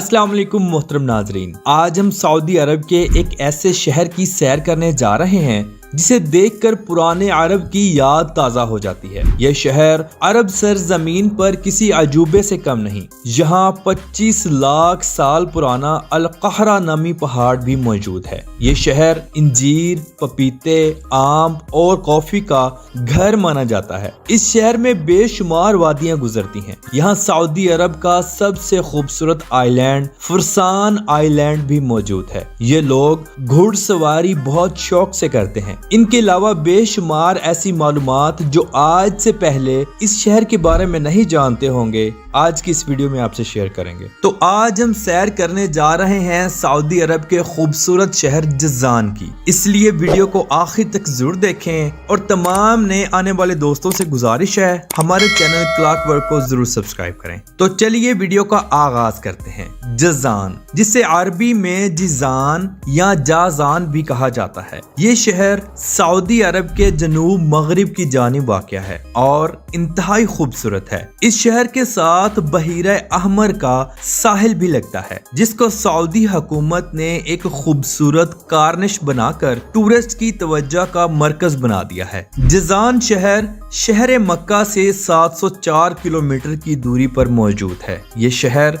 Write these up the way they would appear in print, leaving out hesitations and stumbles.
अस्सलाम वालेकुम मोहतरम नाजरीन, आज हम सऊदी अरब के एक ऐसे शहर की सैर करने जा रहे हैं जिसे देखकर पुराने अरब की याद ताज़ा हो जाती है। यह शहर अरब सरजमीन पर किसी अजूबे से कम नहीं। यहाँ 25 लाख साल पुराना अल-कहरा नामी पहाड़ भी मौजूद है। ये शहर इंजीर, पपीते, आम और कॉफी का घर माना जाता है। इस शहर में बेशुमार वादियां गुजरती हैं। यहाँ सऊदी अरब का सबसे खूबसूरत आइलैंड फुरसान आइलैंड भी मौजूद है। ये लोग घुड़सवारी बहुत शौक से करते हैं। इनके अलावा बेशुमार ऐसी मालूमात जो आज से पहले इस शहर के बारे में नहीं जानते होंगे, आज की इस वीडियो में आपसे शेयर करेंगे। तो आज हम सैर करने जा रहे हैं सऊदी अरब के खूबसूरत शहर जज़ान की, इसलिए वीडियो को आखिर तक जरूर देखें और तमाम नए आने वाले दोस्तों से गुजारिश है हमारे चैनल क्लॉकवर्क को जरूर सब्सक्राइब करें। तो चलिए वीडियो का आगाज करते हैं। जज़ान, जिसे अरबी में जिजान या जाजान भी कहा जाता है, ये शहर सऊदी अरब के जनूब मगरिब की जानिब वाक़या है और इंतहाई खूबसूरत है। इस शहर के साथ बहीरा अहमर का साहिल भी लगता है, जिसको सऊदी हुकूमत ने एक खूबसूरत कारनिश बनाकर टूरिस्ट की तवज्जो का मरकज बना दिया है। जज़ान शहर मक्का से 704 किलोमीटर की दूरी पर मौजूद है। ये शहर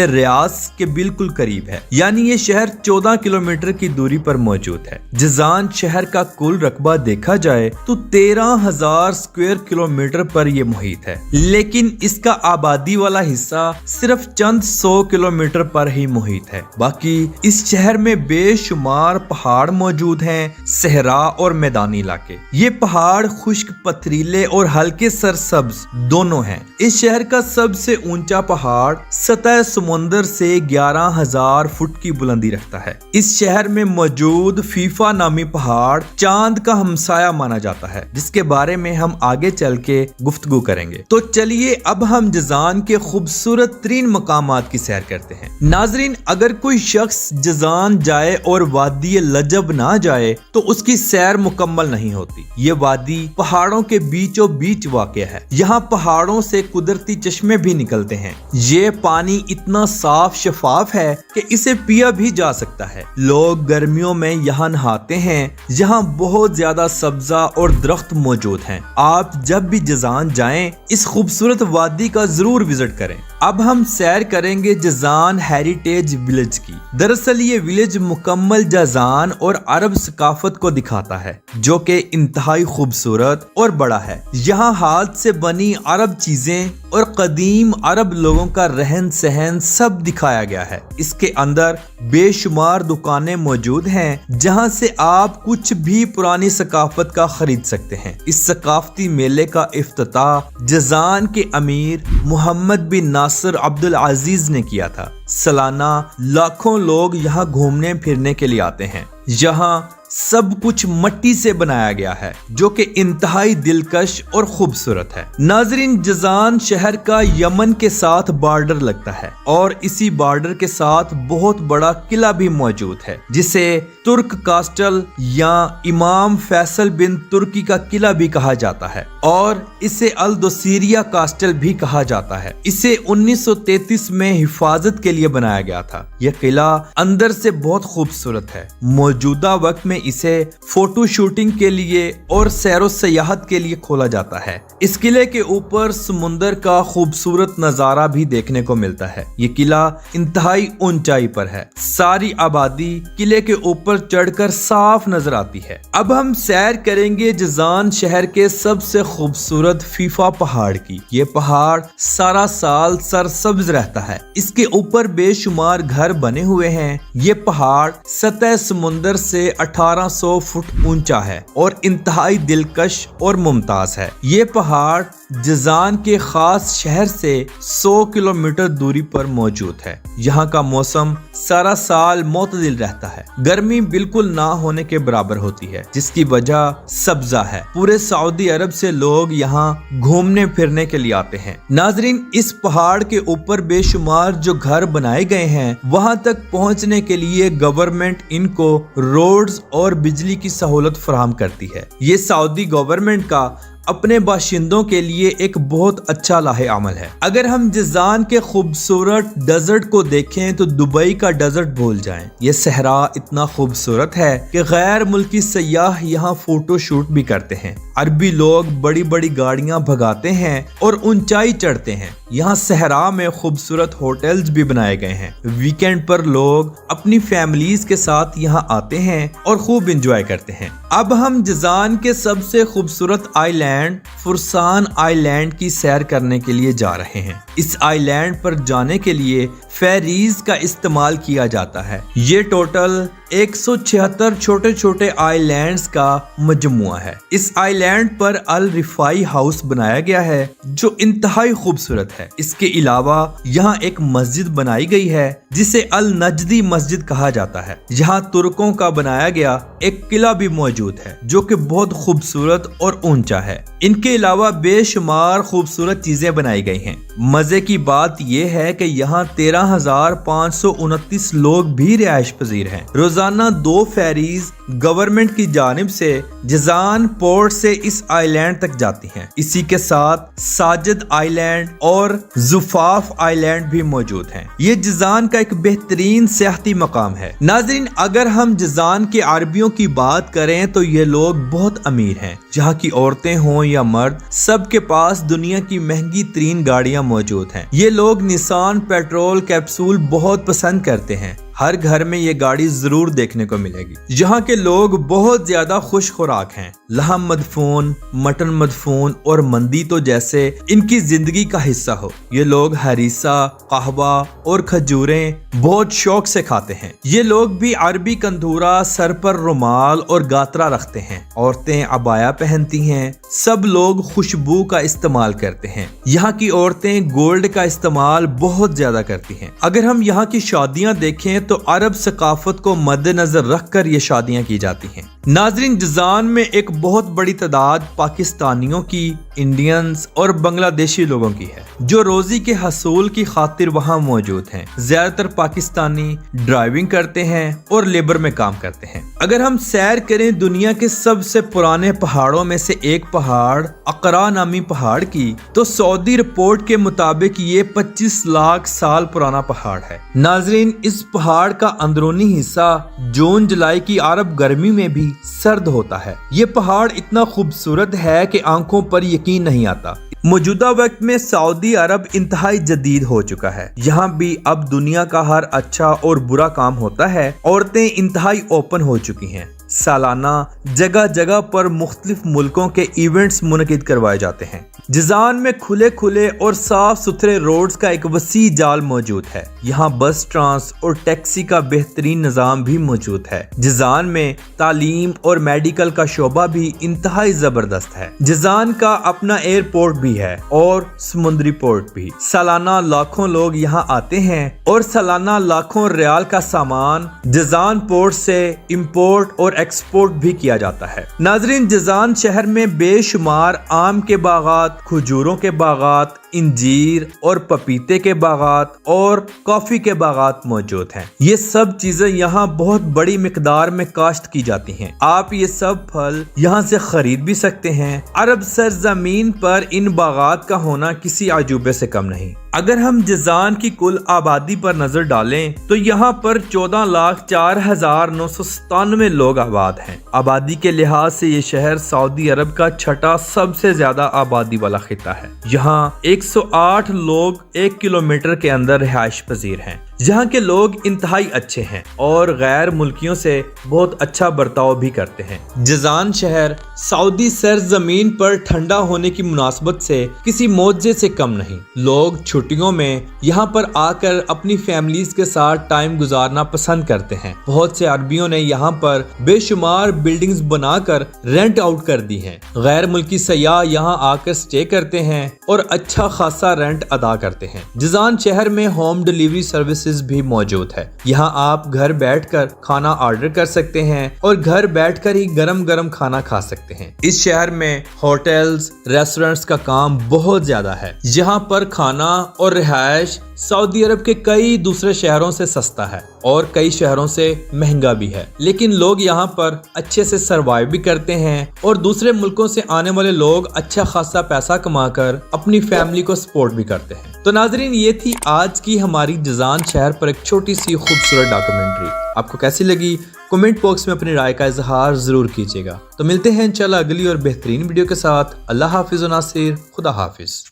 रियास के बिल्कुल करीब है, यानी ये शहर 14 किलोमीटर की दूरी पर मौजूद है। जज़ान शहर का कुल रकबा देखा जाए तो 13,000 स्क्वायर किलोमीटर पर यह मुहित है, लेकिन इसका आबादी वाला हिस्सा सिर्फ चंद 100 किलोमीटर पर ही मुहित है। बाकी इस शहर में बेशुमार पहाड़ मौजूद हैं, सहरा और मैदानी इलाके। ये पहाड़ खुश्क, पथरीले और हल्के सरसब्ज दोनों हैं। इस शहर का सबसे ऊंचा पहाड़ सतह समुंदर से 11,000 फुट की बुलंदी रखता है। इस शहर में मौजूद फीफा नामी पहाड़ चांद का हमसाया माना जाता है, जिसके बारे में हम आगे चल के गुफ्तगू करेंगे। तो चलिए अब हम जज़ान के खूबसूरत तरीन मकामात की सैर करते हैं। नाजरीन, अगर कोई शख्स जज़ान जाए और वादी लजब ना जाए तो उसकी सैर मुकम्मल नहीं होती। ये वादी पहाड़ों के बीचों बीच वाक़या है। यहाँ पहाड़ों से कुदरती चश्मे भी निकलते हैं। ये पानी इतना साफ शफाफ है कि इसे पिया भी जा सकता है। लोग गर्मियों में यहाँ नहाते हैं। यहाँ बहुत ज्यादा सब्जा और दरख्त मौजूद हैं। आप जब भी जज़ान जाएं, इस खूबसूरत वादी का जरूर विजिट करें। अब हम सैर करेंगे जज़ान हेरिटेज विलेज की। दरअसल ये विलेज मुकम्मल जज़ान और अरब सकाफत को दिखाता है, जो कि इंतहाई खूबसूरत और बड़ा है। यहाँ हाथ से बनी अरब चीजें और कदीम अरब लोगों का रहन सहन सब दिखाया गया है। इसके अंदर बेशुमार दुकानें मौजूद हैं, जहाँ से आप कुछ भी पुरानी सकाफत का खरीद सकते हैं। इस सकाफती मेले का इफ्तिताह जज़ान के अमीर मोहम्मद बिन नासिर अब्दुल अजीज ने किया था। सालाना लाखों लोग यहाँ घूमने फिरने के लिए आते हैं। यहाँ सब कुछ मट्टी से बनाया गया है, जो कि इंतहाई दिलकश और खूबसूरत है। नाजरीन, जज़ान शहर का यमन के साथ बॉर्डर लगता है और इसी बॉर्डर के साथ बहुत बड़ा किला भी मौजूद है, जिसे तुर्क कास्टल या इमाम फैसल बिन तुर्की का किला भी कहा जाता है और इसे अल दोसीरिया कास्टल भी कहा जाता है। इसे 1933 में हिफाजत के लिए बनाया गया था। यह किला अंदर से बहुत खूबसूरत है। मौजूदा वक्त में इसे फोटो शूटिंग के लिए और सैरो सयाहत के लिए खोला जाता है। इस किले के ऊपर समुंदर का खूबसूरत नजारा भी देखने को मिलता है। ये किला इंतहाई ऊंचाई पर है। सारी आबादी किले के ऊपर चढ़कर साफ नजर आती है। अब हम सैर करेंगे जज़ान शहर के सबसे खूबसूरत फीफा पहाड़ की। ये पहाड़ सारा साल सरसब्ज रहता है। इसके ऊपर बेशुमार घर बने हुए हैं। ये पहाड़ सतह समुंदर से 1800 फुट ऊंचा है और इंतहाई दिलकश और मुमताज है। ये पहाड़ जज़ान के खास शहर से 100 किलोमीटर दूरी पर मौजूद है। यहाँ का मौसम सारा साल मोतदिल रहता है। गर्मी बिल्कुल ना होने के बराबर होती है, जिसकी वजह सब्जा है। पूरे सऊदी अरब से लोग यहाँ घूमने फिरने के लिए आते हैं। नाजरीन, इस पहाड़ के ऊपर बेशुमार जो घर बनाए गए हैं, वहाँ तक पहुँचने के लिए गवर्नमेंट इनको रोड्स और बिजली की सहूलत फराहम करती है। ये सऊदी गवर्नमेंट का अपने बाशिंदों के लिए एक बहुत अच्छा लाहे अमल है। अगर हम जिज़ान के खूबसूरत डेजर्ट को देखें तो दुबई का डेजर्ट भूल जाएं। ये सहरा इतना खूबसूरत है कि गैर मुल्की सयाह यहाँ फोटो शूट भी करते हैं। अरबी लोग बड़ी बड़ी गाड़ियां भगाते हैं और ऊंचाई चढ़ते हैं। यहाँ सहरा में खूबसूरत होटल्स भी बनाए गए हैं। वीकेंड पर लोग अपनी फैमिलीज के साथ यहाँ आते हैं और खूब एंजॉय करते हैं। अब हम जिज़ान के सबसे खूबसूरत आइलैंड फुरसान आइलैंड की सैर करने के लिए जा रहे हैं। इस आइलैंड पर जाने के लिए फेरीज का इस्तेमाल किया जाता है। ये टोटल 176 छोटे छोटे आइलैंड्स का मजमुआ है। इस आइलैंड पर अल रिफाई हाउस बनाया गया है जो इंतहाई खूबसूरत है। इसके अलावा यहाँ एक मस्जिद बनाई गई है जिसे अल नजदी मस्जिद कहा जाता है। यहाँ तुर्कों का बनाया गया एक किला भी मौजूद है जो कि बहुत खूबसूरत और ऊंचा है। इनके अलावा बेशुमार खूबसूरत चीजें बनाई गई हैं। मजे की बात यह है कि यहाँ 13,529 लोग भी रिहाइश पजीर हैं। रोजाना 2 फेरीज गवर्नमेंट की जानिब से जिज़ान पोर्ट से इस आइलैंड तक जाती हैं। इसी के साथ साजिद आइलैंड और जुफाफ आइलैंड भी मौजूद हैं। ये जिज़ान का एक बेहतरीन सियाहती मकाम है। नाज़रीन, अगर हम जिज़ान के अरबियों की बात करें तो ये लोग बहुत अमीर हैं। जहाँ की औरतें हों या मर्द, सबके पास दुनिया की महंगी तरीन गाड़ियां मौजूद हैं। ये लोग निसान पेट्रोल कैप्सूल बहुत पसंद करते हैं। हर घर में ये गाड़ी जरूर देखने को मिलेगी। यहाँ के लोग बहुत ज्यादा खुश खुराक हैं। लहम मदफून, मटन मदफून और मंदी तो जैसे इनकी जिंदगी का हिस्सा हो। ये लोग हरीसा, कहवा और खजूरें बहुत शौक से खाते हैं। ये लोग भी अरबी कंधूरा, सर पर रुमाल और गातरा रखते हैं। औरतें अबाया पहनती हैं। सब लोग खुशबू का इस्तेमाल करते हैं। यहाँ की औरतें गोल्ड का इस्तेमाल बहुत ज्यादा करती हैं। अगर हम यहाँ की शादियाँ देखें तो अरब सकाफत को मद्देनजर रखकर ये शादियां की जाती हैं। नाजरीन, जिज़ान में एक बहुत बड़ी तादाद पाकिस्तानियों की, इंडियंस और बांग्लादेशी लोगों की है जो रोजी के हसूल की खातिर वहां मौजूद हैं। ज्यादातर पाकिस्तानी ड्राइविंग करते हैं और लेबर में काम करते हैं। अगर हम सैर करें दुनिया के सबसे पुराने पहाड़ों में से एक पहाड़ अकरा नामी पहाड़ की, तो सऊदी रिपोर्ट के मुताबिक ये 25 लाख साल पुराना पहाड़ है। नाजरीन, इस पहाड़ का अंदरूनी हिस्सा जून जुलाई की अरब गर्मी में भी सर्द होता है। ये पहाड़ इतना खूबसूरत है कि आंखों पर यकीन नहीं आता। मौजूदा वक्त में सऊदी अरब इंतहाई जदीद हो चुका है। यहाँ भी अब दुनिया का हर अच्छा और बुरा काम होता है। औरतें इंतहाई ओपन हो चुकी हैं। सालाना जगह जगह पर मुख्तलिफ मुल्कों के इवेंट्स मुनकिद करवाए जाते हैं। जिज़ान में खुले खुले और साफ सुथरे रोड्स का एक वसी जाल मौजूद है। यहाँ बस, ट्रांस और टैक्सी का बेहतरीन निज़ाम भी मौजूद है। जिज़ान में तालीम और मेडिकल का शोबा भी इंतहाई जबरदस्त है। जिज़ान का अपना एयरपोर्ट भी है और समुद्री पोर्ट भी। सालाना लाखों लोग यहाँ आते हैं और सालाना लाखों रियाल का सामान जिज़ान पोर्ट से इंपोर्ट और एक्सपोर्ट भी किया जाता है। नाजरीन, जिज़ान शहर में बेशुमार आम के बागात, खजूरों के बागात, इंजीर और पपीते के बागात और कॉफी के बागात मौजूद हैं। ये सब चीजें यहाँ बहुत बड़ी मिकदार में काश्त की जाती हैं। आप ये सब फल यहाँ से खरीद भी सकते हैं। अरब सरजमीन पर इन बागात का होना किसी अजूबे से कम नहीं। अगर हम जिज़ान की कुल आबादी पर नजर डालें तो यहाँ पर 14,04,997 लोग आबाद हैं। आबादी के लिहाज से ये शहर सऊदी अरब का छठा सबसे ज्यादा आबादी वाला खिता है। यहाँ 108 लोग 1 किलोमीटर के अंदर रिहाइश पजीर हैं। यहाँ के लोग इंतहाई अच्छे हैं और गैर मुल्कियों से बहुत अच्छा बर्ताव भी करते हैं। जिज़ान शहर सऊदी सरजमीन पर ठंडा होने की मुनासबत से किसी मौजे से कम नहीं। लोग छुट्टियों में यहाँ पर आकर अपनी फैमिलीज के साथ टाइम गुजारना पसंद करते हैं। बहुत से अरबियों ने यहाँ पर बेशुमार बिल्डिंग्स बनाकर रेंट आउट कर दी हैं। गैर मुल्की सयाह यहाँ आकर स्टे करते हैं और अच्छा खासा रेंट अदा करते हैं। जिज़ान शहर में होम डिलीवरी सर्विसेज भी मौजूद है। यहाँ आप घर बैठकर खाना ऑर्डर कर सकते हैं और घर बैठकर ही गरम गरम खाना खा सकते हैं। इस शहर में होटल्स, रेस्टोरेंट्स का काम बहुत ज्यादा है। यहाँ पर खाना और रिहाइश सऊदी अरब के कई दूसरे शहरों से सस्ता है। اور کئی شہروں سے مہنگا بھی ہے، لیکن لوگ یہاں پر اچھے سے سروائیو بھی کرتے ہیں اور دوسرے ملکوں سے آنے والے لوگ اچھا خاصا پیسہ کما کر اپنی فیملی کو سپورٹ بھی کرتے ہیں۔ تو ناظرین، یہ تھی آج کی ہماری جازان شہر پر ایک چھوٹی سی خوبصورت ڈاکیومنٹری۔ آپ کو کیسی لگی؟ کمنٹ باکس میں اپنی رائے کا اظہار ضرور کیجیے گا۔ تو ملتے ہیں انشاءاللہ اگلی اور بہترین ویڈیو کے ساتھ۔ اللہ حافظ و ناصر، خدا حافظ۔